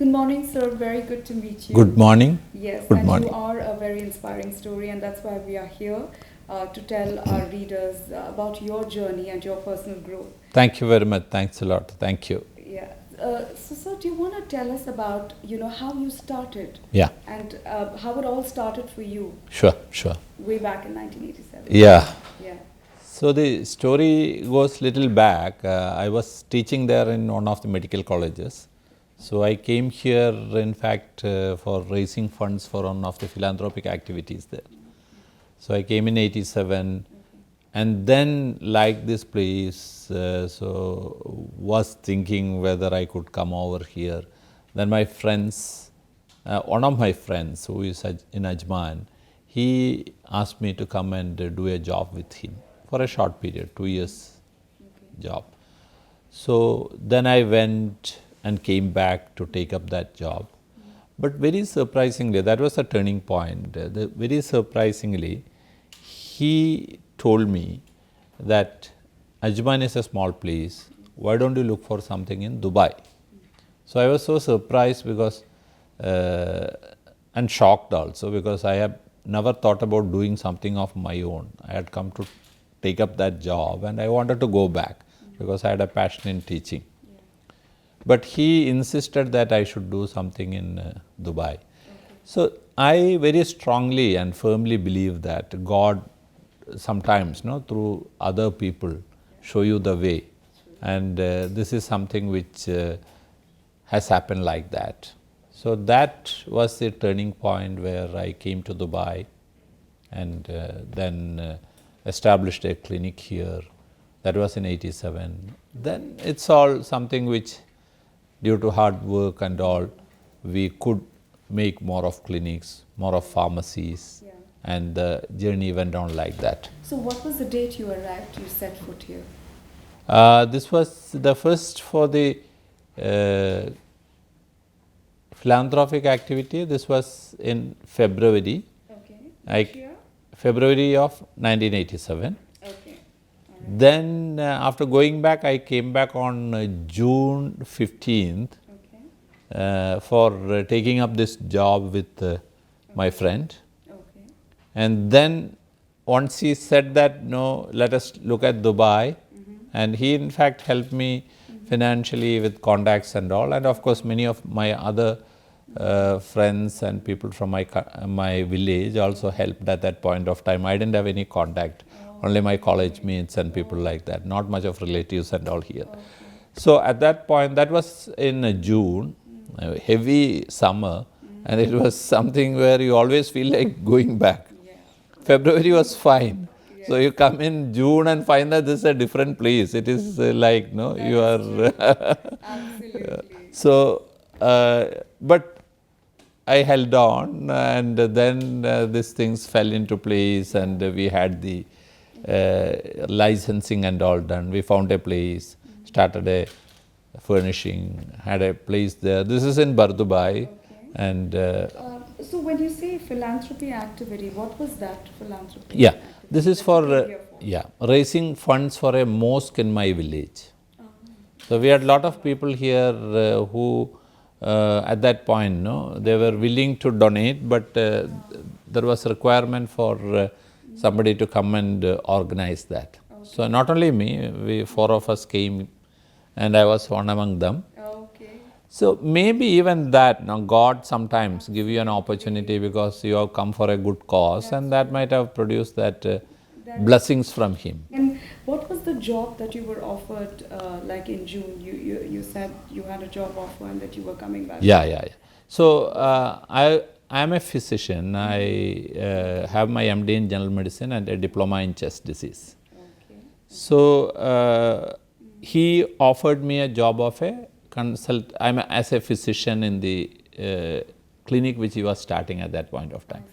Good morning, sir. Very good to meet you. Good morning. Yes, Good and morning. you are a very inspiring story, and that's why we are here to tell our readers about your journey and your personal growth. Thank you very much. Thanks a lot. Thank you. Yeah. So, sir, do you want to tell us about how you started? Yeah. And how it all started for you? Sure. Way back in 1987. Yeah. Yeah. So the story goes little back. I was teaching there in one of the medical colleges. So I came here, in fact, for raising funds for one of the philanthropic activities there. So I came in 87, and then liked this place. So was thinking whether I could come over here. Then my friends, one of my friends who is in Ajman, he asked me to come and do a job with him for a short period, 2 years job. So then I went and came back to take up that job. But very surprisingly, that was a turning point. Very surprisingly, he told me that Ajman is a small place. Why don't you look for something in Dubai? So I was so surprised because and shocked also, because I have never thought about doing something of my own. I had come to take up that job and I wanted to go back because I had a passion in teaching. But he insisted that I should do something in Dubai. So I very strongly and firmly believe that God sometimes, through other people, show you the way. And this is something which has happened like that. So that was the turning point where I came to Dubai and then established a clinic here. That was in 87. Then it's all something which, due to hard work and all, we could make more of clinics, more of pharmacies, and the journey went on like that. So, what was the date you arrived? You set foot here. This was the first for the philanthropic activity. This was in February. Okay. February of 1987. Okay. Then after going back, I came back on June 15th for taking up this job with my friend. Okay. And then once he said that, no, let us look at Dubai, and he in fact helped me financially with contacts and all, and of course many of my other friends and people from my village also helped at that point of time. I didn't have any contact, only my college mates and people like that, not much of relatives and all here. So at that point, that was in June, a heavy summer, and it was something where you always feel like going back. February was fine. So you come in June and find that this is a different place. It is like, you are. Absolutely. So, but I held on, and then these things fell into place, and we had the licensing and all done. We found a place, started a furnishing, had a place there. This is in Bardubai. And so when you say philanthropy activity, what was that philanthropy? yeah, activity this is that for you came here raising funds for a mosque in my village. So we had a lot of people here who at that point, they were willing to donate, but there was requirement for somebody to come and organize that. So not only me, four of us came, and I was one among them. Okay. So maybe even that, God sometimes give you an opportunity because you have come for a good cause, and that might have produced that blessings from Him. And what was the job that you were offered, like in June? You said you had a job offer and that you were coming back. Yeah. So I am a physician. I have my MD in general medicine and a diploma in chest disease. Okay. So he offered me a job of a I'm as a physician in the clinic which he was starting at that point of time.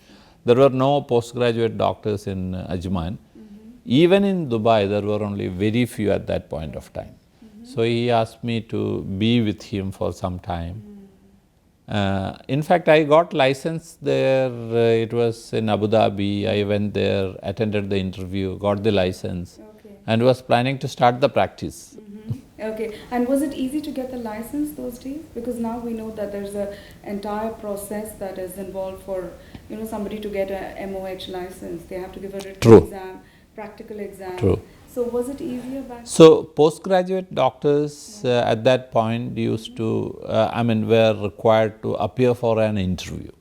There were no postgraduate doctors in Ajman. Even in Dubai, there were only very few at that point of time. So he asked me to be with him for some time. In fact, I got licensed there. It was in Abu Dhabi. I went there, attended the interview, got the license, and was planning to start the practice. Okay, and was it easy to get the license those days? Because now we know that there's a entire process that is involved for, you know, somebody to get a MOH license. They have to give a written True. exam, practical exam. True. So was it easier back then? So postgraduate doctors at that point used to, were required to appear for an interview.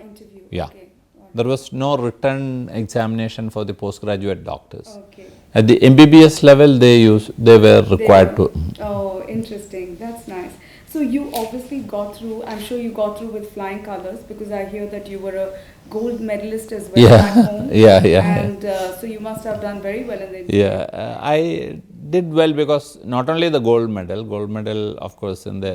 Interview. Yeah. Okay. There was no written examination for the postgraduate doctors. Okay. At the MBBS level, they were required They were- to. Oh, interesting. That's nice. So you obviously got through, I'm sure you got through with flying colors, because I hear that you were a gold medalist as well Yeah. back home. Yeah. And so you must have done very well in the interview. Yeah, I did well because not only the gold medal, of course, in the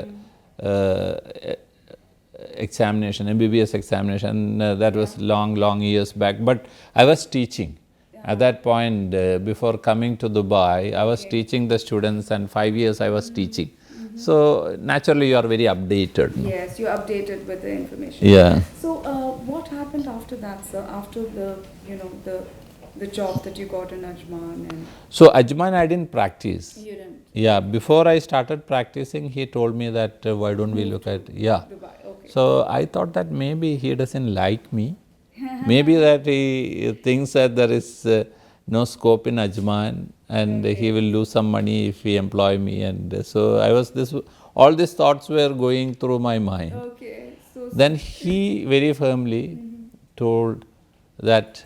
examination, MBBS examination, that was long years back. But I was teaching. At that point, before coming to Dubai, I was teaching the students, and 5 years I was teaching. So naturally, you are very updated. No? Yes, you're updated with the information. Yeah. So what happened after that, sir? After the, you know, the job that you got in Ajman and So Ajman, I didn't practice. you didn't Yeah, before I started practicing, he told me that why don't we look at, yeah. Dubai. Okay. So I thought that maybe he doesn't like me. Maybe that he thinks that there is no scope in Ajman and he will lose some money if he employ me. And so all these thoughts were going through my mind. Okay. So Then he very firmly told that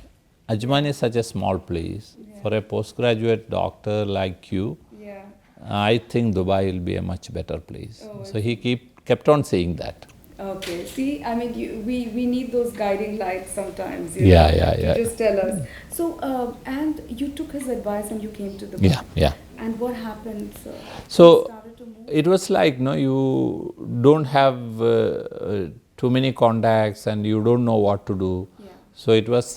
Ajman is such a small place. For a postgraduate doctor like you, yeah. I think Dubai will be a much better place. Oh, So he kept on saying that. Okay. See, I mean, we need those guiding lights sometimes. You Yeah, know, yeah, to yeah. just tell us. So and you took his advice and you came to Dubai. Yeah. And what happened, sir? So You started to move. it was like, no, you don't have too many contacts and you don't know what to do. Yeah. So it was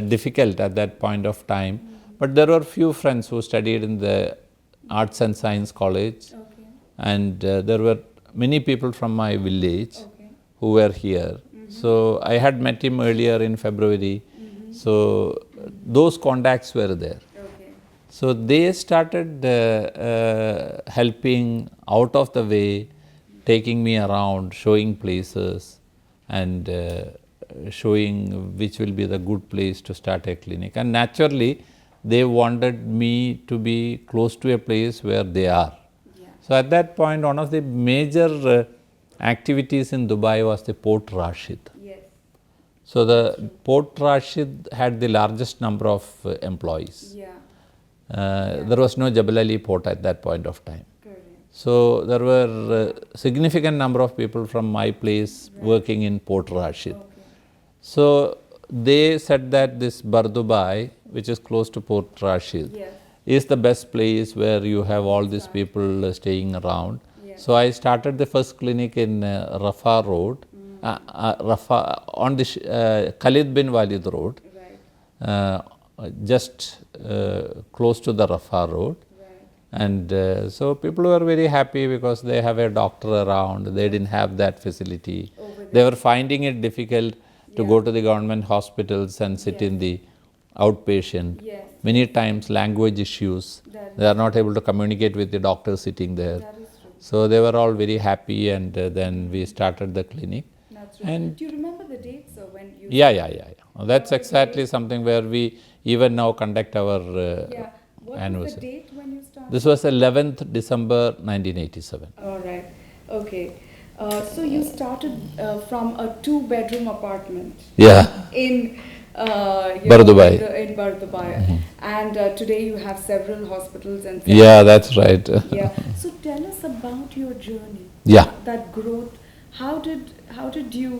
difficult at that point of time. But there were few friends who studied in the Arts and Science College, Okay. and there were many people from my village Okay. who were here. So I had met him earlier in February. So those contacts were there. Okay. So they started helping out of the way, taking me around, showing places, and showing which will be the good place to start a clinic. And naturally, they wanted me to be close to a place where they are. Yeah. So at that point, one of the major activities in Dubai was the Port Rashid. Yes. So the Port Rashid had the largest number of employees. Yeah. There was no Jebel Ali port at that point of time. Correct. So there were significant number of people from my place working in Port Rashid. Okay. So they said that this Bardubai, which is close to Port Rashid, Yes. is the best place where you have all these people staying around. Yes. So I started the first clinic in Rafah Road, Rafah, on the Khalid bin Walid Road, Right. just close to the Rafah Road. Right. And so people were very happy because they have a doctor around. They didn't have that facility. Over They were finding it difficult to Yeah. go to the government hospitals and sit in the outpatient. Yes. Many times language issues. That They are not able to communicate with the doctor sitting there. That is true. So they were all very happy, and then we started the clinic. That's true. And Do you remember the date, sir, when you? yeah. That's exactly something where we even now conduct our Yeah. What was the anniversary. date when you started? This was 11th December 1987. All right. Okay. So you started from a two-bedroom apartment Yeah, in Bardubai. In Bardubai, and today you have several hospitals and. yeah, that's right. Yeah. So tell us about your journey. Yeah. That growth. How did you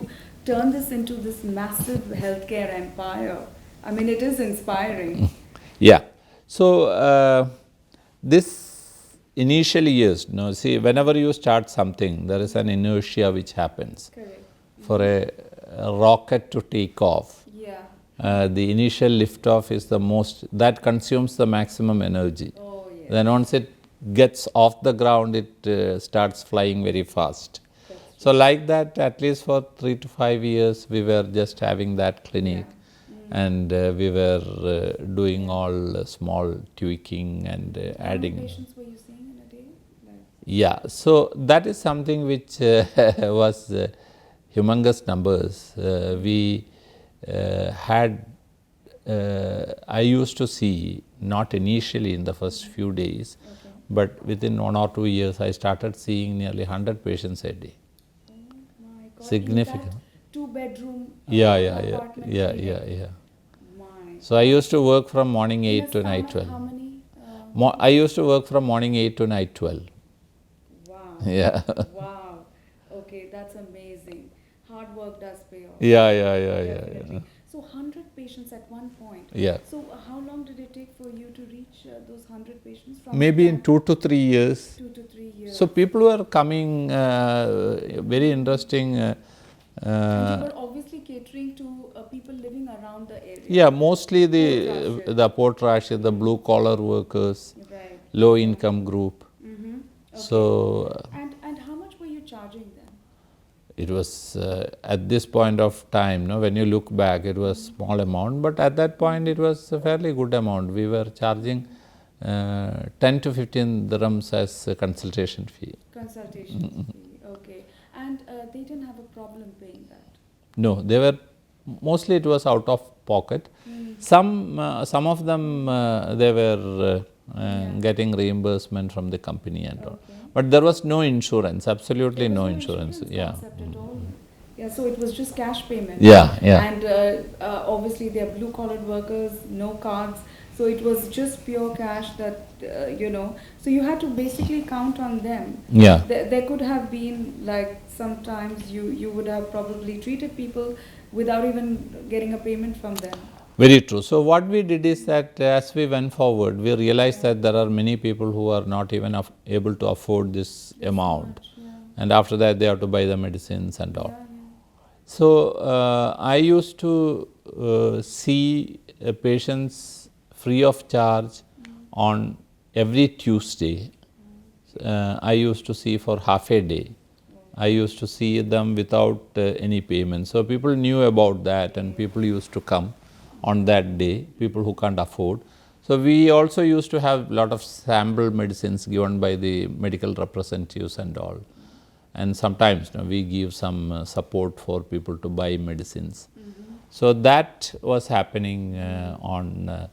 turn this into this massive healthcare empire? I mean, it is inspiring. Yeah. So this initial years, see, whenever you start something, there is an inertia which happens. Correct. For a rocket to take off, Yeah. the initial liftoff is the most, that consumes the maximum energy. Oh yes. Then once it gets off the ground, it starts flying very fast. So like that, at least for 3 to 5 years, we were just having that clinic. And we were doing all small tweaking and How many adding. patients were you seeing in a day? Yeah, so that is something which was humongous numbers. We had, I used to see, not initially in the first few days, Okay. but within 1 or 2 years, I started seeing nearly 100 patients a day. Oh my God. In Significant. that two-bedroom apartment Yeah. clinic. My So I God. used to work from morning In a 8 to night span of 12. how many? I used to work from morning 8 to night 12. Wow. Yeah. Wow. Okay, that's amazing. Hard work does pay off. Yeah. Definitely. So 100 patients at one point. Yeah. So how long did it take for you to reach those 100 patients from Maybe the in time? 2 to 3 years. 2 to 3 years. So people were coming, very interesting. And you were obviously catering to people living around the area. Yeah, mostly Poor the potrash, the blue collar workers, Right. low income group. Mm-hmm. Okay. So And how much were you charging them? it was at this point of time, no, when you look back, it was small amount, but at that point it was a fairly good amount. We were charging 10 to 15 dirhams as a consultation fee. Consultation fee. Okay. And they didn't have a problem paying that. No, they were mostly it was out of pocket. Some of them they were getting reimbursement from the company and all. Okay. But there was no insurance, absolutely There was no no insurance. Yeah. concept at all. Yeah, so it was just cash payment. Yeah. And obviously they're blue collared workers, no cards. So it was just pure cash that, so you had to basically count on them. Yeah. There could have been like sometimes you would have probably treated people without even getting a payment from them. Very true. So what we did is that as we went forward, we realized that there are many people who are not even able to afford this amount. Yeah. And after that, they have to buy the medicines and all. Yeah. So I used to see patients free of charge on every Tuesday. I used to see for half a day. I used to see them without any payment. So people knew about that, and people used to come on that day, people who can't afford. So we also used to have a lot of sample medicines given by the medical representatives and all. And sometimes we give some support for people to buy medicines. So that was happening on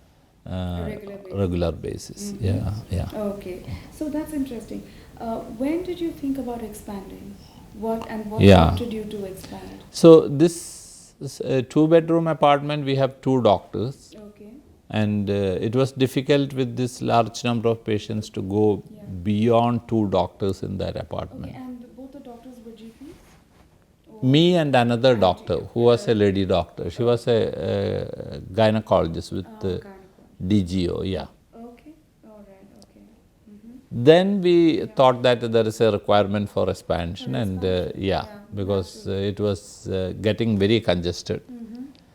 regular basis. Yeah. Okay, so that's interesting. When did you think about expanding? What Yeah. prompted you to expand? So this two-bedroom apartment, we have 2 doctors. Okay. And it was difficult with this large number of patients to go beyond 2 doctors in that apartment. Okay, and both the doctors were GPs? Me and another doctor who was a lady doctor. She was a gynecologist with DGO, yeah. Okay, all right, okay. Then we thought that there is a requirement for expansion, and because it was getting very congested.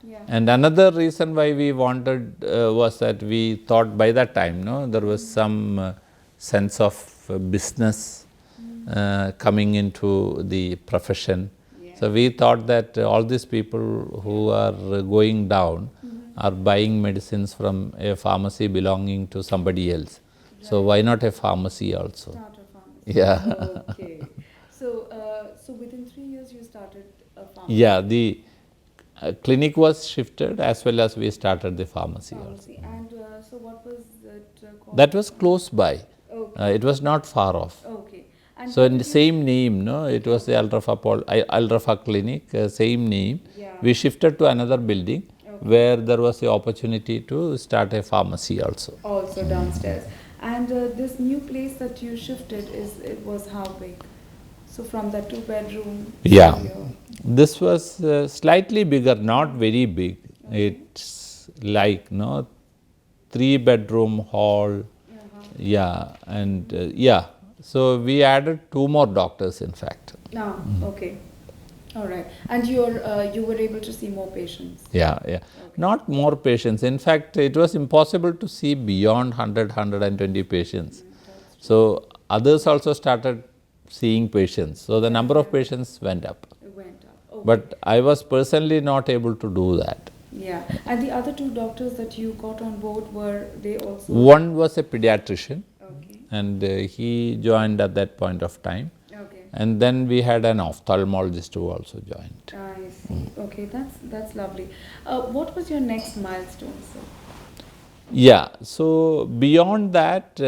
Yeah. And another reason why we wanted was that we thought by that time, there was some sense of business coming into the profession. So we thought that all these people who are going down are buying medicines from a pharmacy belonging to somebody else. So why not a pharmacy also? Start a pharmacy. Yeah. Okay. So within 3 years you started a pharmacy. Yeah, the clinic was shifted as well as we started the pharmacy also. And so what was it called? That was close by. Okay. It was not far off. Okay. And So in the same name, it was the Al Rafa Clinic, same name. Yeah. We shifted to another building where there was the opportunity to start a pharmacy also. Also downstairs. And this new place that you shifted, it was how big? So from that 2-bedroom. Yeah. studio. This was slightly bigger, not very big. It's like 3-bedroom hall. Yeah, and so we added 2 more doctors, in fact. No, okay. All right. And you were able to see more patients. Yeah. Not more patients. In fact, it was impossible to see beyond 100, 120 patients. So others also started seeing patients. So the number of patients went up. It went up. Okay. But I was personally not able to do that. Yeah. And the other 2 doctors that you got on board, were they also? One was a pediatrician, Okay. and he joined at that point of time. Okay. And then we had an ophthalmologist who also joined. I see. Okay, that's lovely. What was your next milestone, sir? Yeah, so beyond that,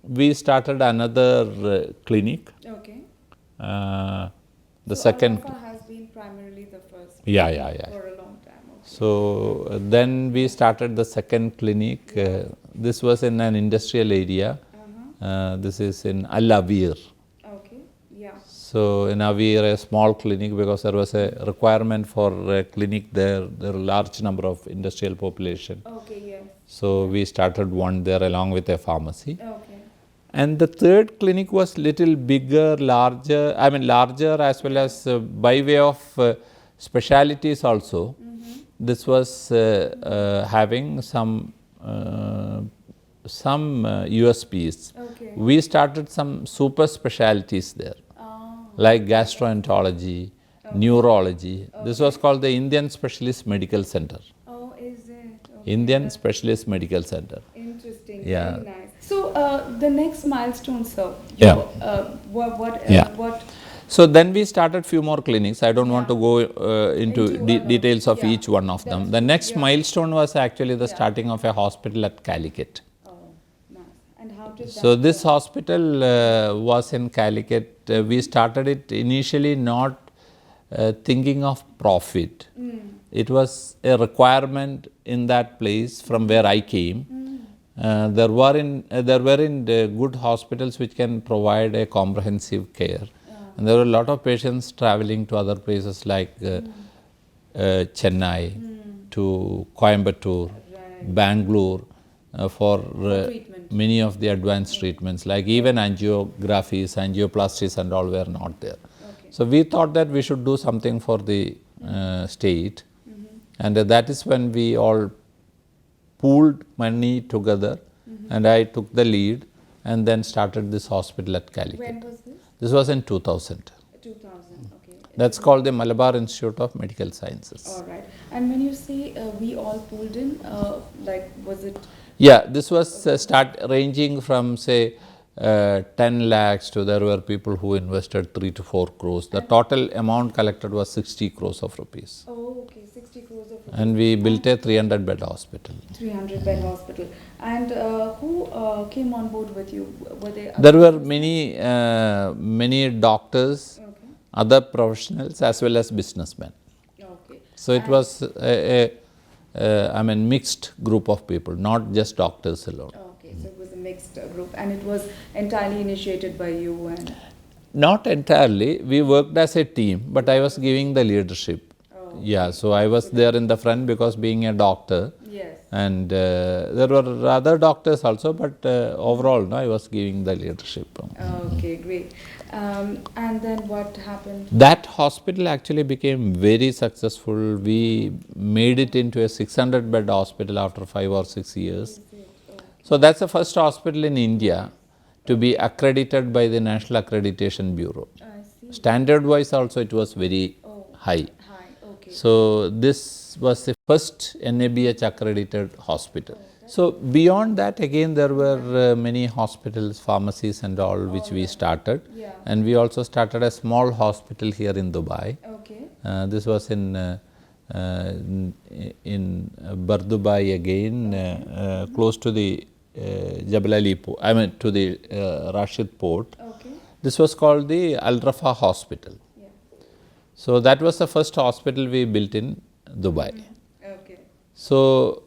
we started another clinic. Okay. The So second, Al-Wafa has been primarily the first yeah. for a long time. Okay. So then we started the second clinic. This was in an industrial area. This is in Al Awir. Okay. Yeah. So in Awir, a small clinic, because there was a requirement for a clinic there. There are a large number of industrial population. Okay. Yes. So we started one there along with a pharmacy. Okay. And the third clinic was little bigger, larger, larger as well as by way of specialities also. This was having some USPs. Okay. We started some super specialities there, like gastroenterology, neurology. This was called the Indian Specialist Medical Center. Oh, is it? Okay. Indian Specialist Medical Center. Interesting. Yeah. Very nice. So the next milestone, sir. Yeah. What? So then we started few more clinics. I don't want to go into details of yeah. each one of them. That's The true. next Yeah. milestone was actually the starting of a hospital at Calicut. Oh, nice. And how did that? So this hospital was in Calicut. We started it initially not thinking of profit. It was a requirement in that place from where I came. There were in good hospitals which can provide a comprehensive care. And there were a lot of patients traveling to other places like Chennai, to Coimbatore, Bangalore for many of the advanced treatments, like even angiographies, angioplasties and all were not there. Okay. So we thought that we should do something for the state, and that is when we all pooled money together, and I took the lead and then started this hospital at Calicut. When was this? This was in 2000. 2000. Okay. That's called the Malabar Institute of Medical Sciences. All right. And when you say we all pulled in, like was it? Yeah, this was start ranging from say 10 lakhs to there were people who invested 3 to 4 crores. The total amount collected was 60 crores of rupees. Oh, okay, 60 crores of rupees. And we built a 300 bed hospital. 300 bed hospital. And who came on board with you? Were they? There were many doctors, Okay. other professionals as well as businessmen. Okay. So it was a mixed group of people, not just doctors alone. Okay, so it was a mixed group, and it was entirely initiated by you and. Not entirely. We worked as a team, but I was giving the leadership. Oh. Yeah, so I was there in the front because being a doctor. Yes. And there were other doctors also, but overall, no, I was giving the leadership. Okay, great. And then what happened? That hospital actually became very successful. We made it into a 600 bed hospital after 5 or 6 years. So that's the first hospital in India to be accredited by the National Accreditation Bureau. I see. Standard wise also it was very high. Hi, okay. So this was the first NABH accredited hospital. So beyond that, again there were many hospitals, pharmacies and all which we started. Yeah. And we also started a small hospital here in Dubai. Okay. This was in Bardubai again, close to the Jabal Ali port, to the Rashid port. Okay. This was called the Al Rafa Hospital. Yeah. So that was the first hospital we built in Dubai. Okay. So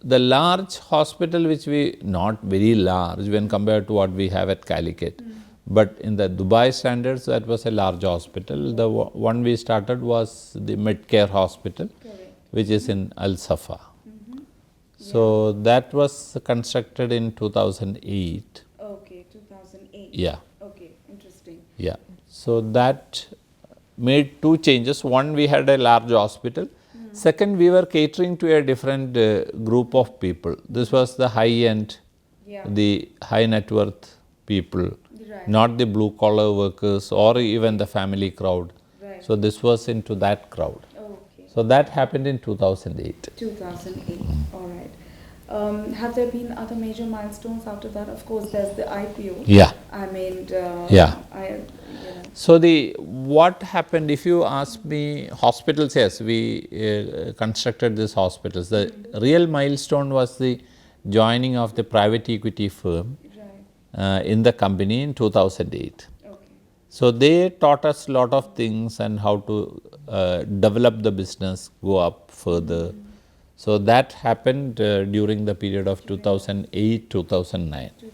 the large hospital which we, not very large when compared to what we have at Calicut, but in the Dubai standards that was a large hospital. The one we started was the Medcare Hospital, Correct. which is in Al Safa. So that was constructed in 2008. Okay, 2008. Yeah. Okay, interesting. Yeah. So that made two changes. One, we had a large hospital. Second, we were catering to a different group of people. This was the high end, Yeah. the high net worth people, Right. not the blue collar workers or even the family crowd. Right. So this was into that crowd. Okay. So that happened in 2008. 2008. All right. Have there been other major milestones after that? Of course, there's the IPO. Yeah. I mean, Yeah. you know. So what happened, if you ask me, hospitals, yes, we constructed these hospitals. The real milestone was the joining of the private equity firm Right. in the company in 2008. Okay. So they taught us a lot of things and how to develop the business, go up further. So that happened during the period of 2008, 2009. 2009.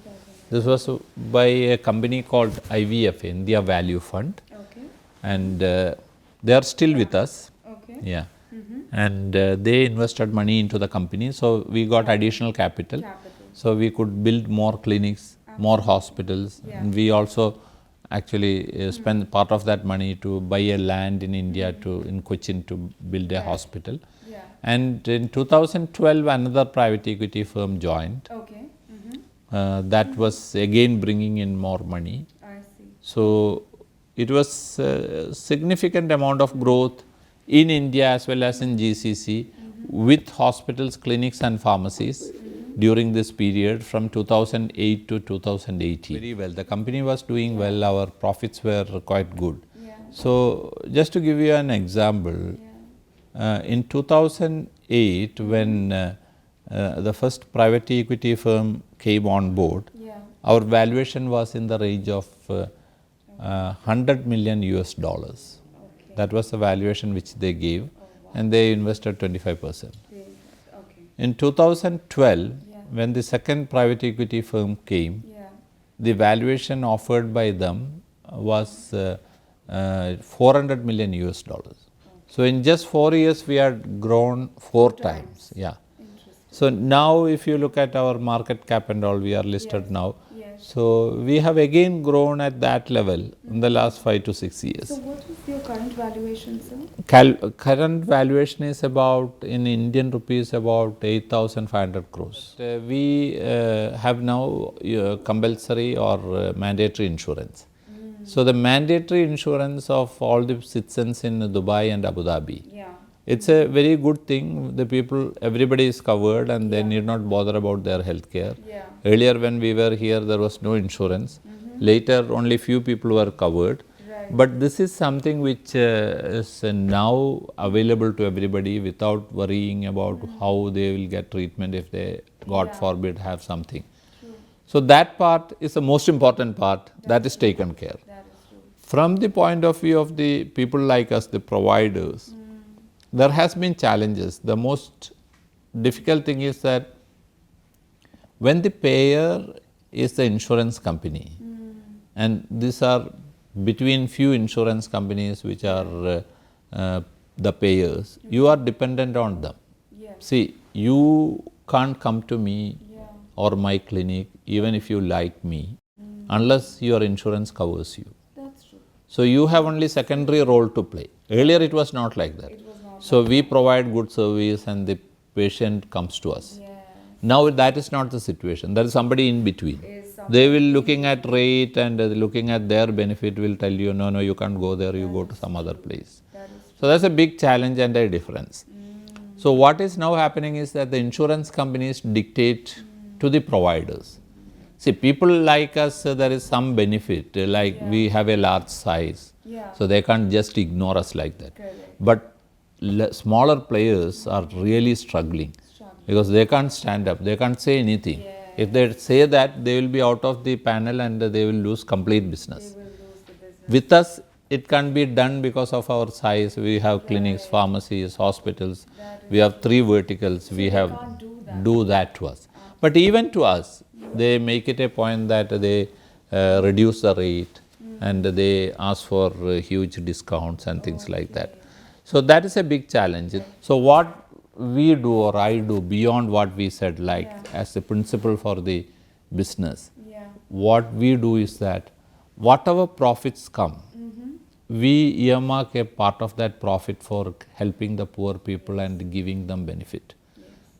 This was by a company called IVF, India Value Fund, Okay. and they are still with us. Okay. Yeah. And they invested money into the company, so we got additional capital. So we could build more clinics, more hospitals. Yeah. And we also actually spend part of that money to buy a land in India in Cochin to build a hospital. Yeah. And in 2012, another private equity firm joined. Okay. That was again bringing in more money. I see. So it was a significant amount of growth in India as well as in GCC with hospitals, clinics and pharmacies during this period from 2008 to 2018. Very well. The company was doing well. Our profits were quite good. Yeah. So just to give you an example, in 2008 when the first private equity firm came on board, Yeah. our valuation was in the range of 100 million US dollars. Okay. That was the valuation which they gave, and they invested 25%. Okay. In 2012, Yeah. when the second private equity firm came, Yeah. the valuation offered by them was 400 million US dollars. So in just 4 years, we had grown 4 times. Yeah. Interesting. So now if you look at our market cap and all, we are listed now. Yes. So we have again grown at that level in the last 5 to 6 years. So what is your current valuation, sir? Current valuation is about, in Indian rupees, about 8,500 crores. We have now compulsory or mandatory insurance. So the mandatory insurance of all the citizens in Dubai and Abu Dhabi. Yeah. It's a very good thing. The people, everybody is covered and they need not bother about their health care. Yeah. Earlier when we were here, there was no insurance. Later, only few people were covered. Right. But this is something which is now available to everybody without worrying about how they will get treatment if they, God forbid, have something. So that part is the most important part that is taken care. That is true. From the point of view of the people like us, the providers, there has been challenges. The most difficult thing is that when the payer is the insurance company, and these are between few insurance companies which are the payers, you are dependent on them. Yes. See, you can't come to me Yeah. or my clinic even if you like me unless your insurance covers you. That's true. So you have only secondary role to play. Earlier it was not like that. It was not. So we provide good service and the patient comes to us. Yeah. Now that is not the situation. There is somebody in between. They will looking at rate and looking at their benefit will tell you, no, you can't go there, you go to some other place. That is true. So that's a big challenge and a difference. So what is now happening is that the insurance companies dictate to the providers. See, people like us, there is some benefit, like we have a large size. Yeah. So they can't just ignore us like that. Correct. But smaller players are really struggling because they can't stand up, they can't say anything. Yeah. If they say that, they will be out of the panel and they will lose complete business. They will lose the business. With us, it can be done because of our size. We have clinics, pharmacies, hospitals. We have 3 verticals. We have can't do that to us. But even to us, they make it a point that they reduce the rate and they ask for huge discounts and things like that. So that is a big challenge. So what we do or I do beyond what we said, like as a principle for the business, Yeah. what we do is that whatever profits come, we earmark a part of that profit for helping the poor people and giving them benefit.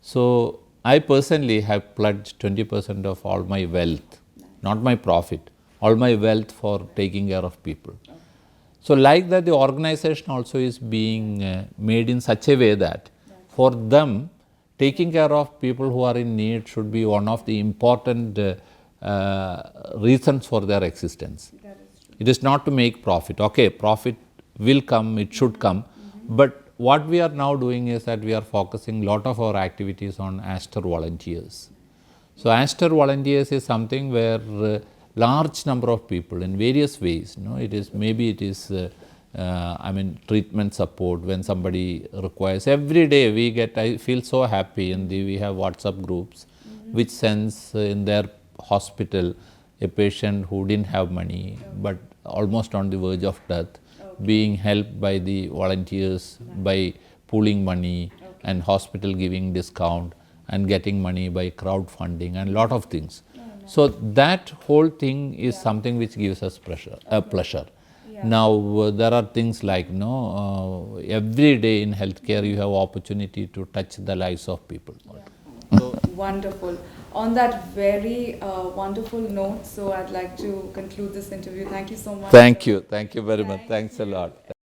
So I personally have pledged 20% of all my wealth, not my profit, all my wealth for taking care of people. So like that, the organization also is being made in such a way that for them taking care of people who are in need should be one of the important reasons for their existence. That is true. It is not to make profit. Okay, profit will come, it should come, but what we are now doing is that we are focusing a lot of our activities on Aster volunteers. So Aster volunteers is something where large number of people in various ways, it is maybe it is treatment support when somebody requires. Every day we get, I feel so happy, and we have WhatsApp groups which sends in their hospital a patient who didn't have money but almost on the verge of death, being helped by the volunteers by pooling money and hospital giving discount and getting money by crowdfunding and lot of things. So that whole thing is something which gives us pleasure. Now there are things like every day in healthcare you have opportunity to touch the lives of people. So wonderful. On that very wonderful note, so I'd like to conclude this interview. Thank you so much. Thank you very much. Thanks a lot.